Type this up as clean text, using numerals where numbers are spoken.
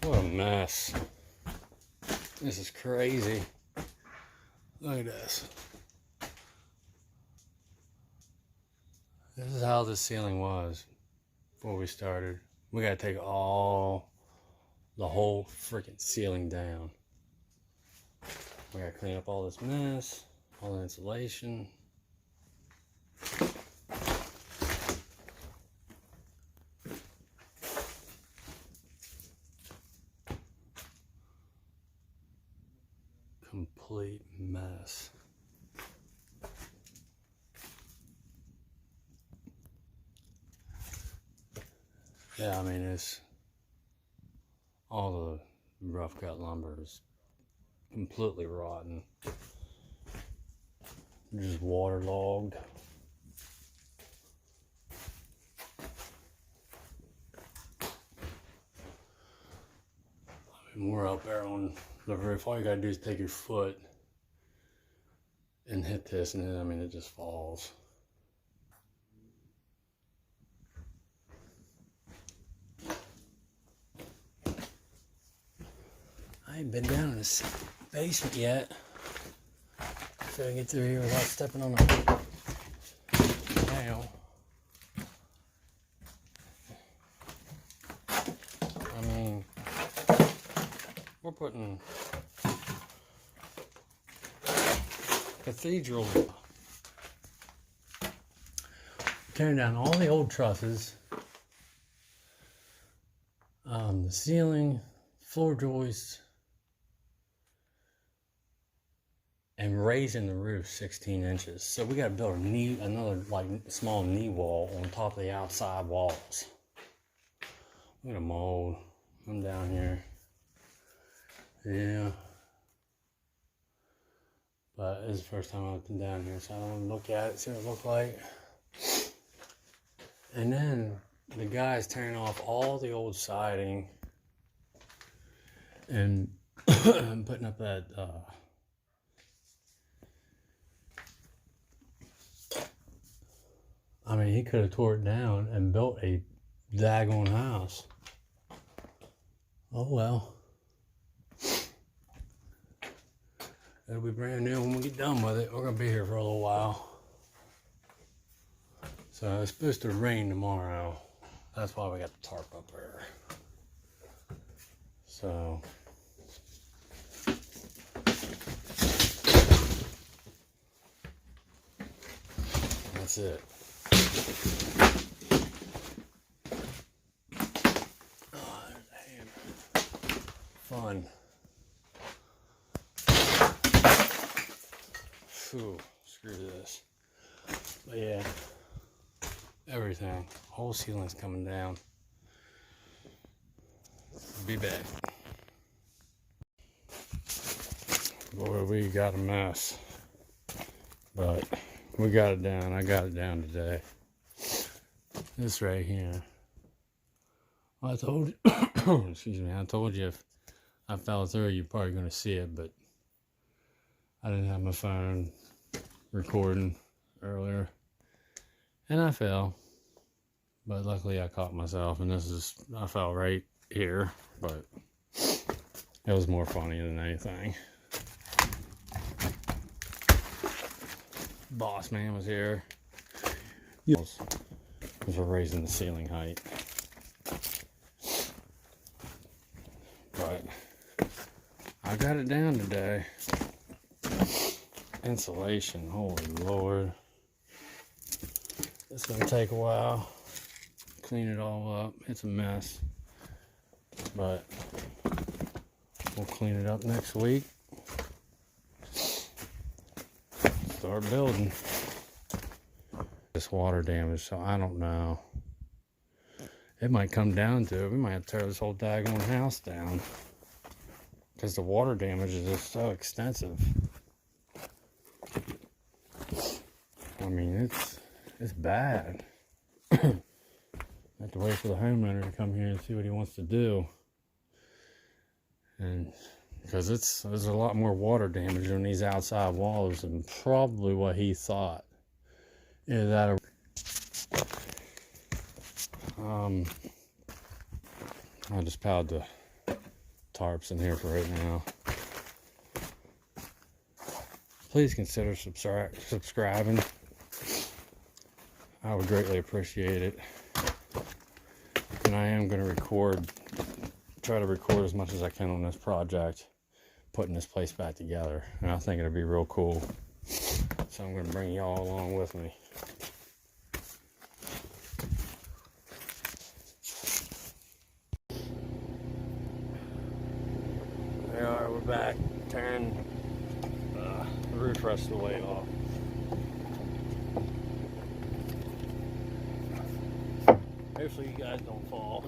What a mess. This is crazy. Look at this. This is how the ceiling was before we started. We gotta take the whole freaking ceiling down. We gotta clean up all this mess, all the insulation. Complete mess. Yeah, I mean, it's all the rough cut lumber is completely rotten, just waterlogged. I mean, we're up there on the roof. All you gotta do is take your foot and hit this, and then, I mean, it just falls. I ain't been down in this basement yet. So I get through here without stepping on a nail. I mean, we're putting cathedral, tearing down all the old trusses, the ceiling, floor joists, and raising the roof 16 inches. So we got to build another like small knee wall on top of the outside walls. Look at the mold. I'm down here. Yeah. But it's the first time I've been down here, so I don't want to look at it, see what it looks like. And then the guy's tearing off all the old siding and putting up that I mean, he could have tore it down and built a daggone house. Oh well. It'll be brand new when we get done with it. We're gonna be here for a little while. So it's supposed to rain tomorrow. That's why we got the tarp up there. So that's it. Oh, there's a hammer. Fun. Phew, screw this. But yeah, everything. Whole ceiling's coming down. Be back. Boy, we got a mess. But we got it down. I got it down today. This right here. I told you, excuse me, I told you if I fell through, you're probably going to see it, but I didn't have my phone recording earlier. And I fell. But luckily I caught myself, and I fell right here, but it was more funny than anything. Boss man was here. Yes. For raising the ceiling height. But I got it down today. Insulation, holy Lord. It's gonna take a while. Clean it all up. It's a mess. But we'll clean it up next week. Start building. This water damage, so I don't know. It might come down to it. We might have to tear this whole daggone house down. Because the water damage is just so extensive. I mean, it's bad. I have to wait for the homeowner to come here and see what he wants to do. And because there's a lot more water damage on these outside walls than probably what he thought. Either that or I just piled the tarps in here for right now. Please consider subscribing. I would greatly appreciate it. And I am going to try to record as much as I can on this project, putting this place back together. And I think it'll be real cool. So I'm going to bring y'all along with me. There we are, we're back, tearing the roof rest of the way off. Hopefully you guys don't fall.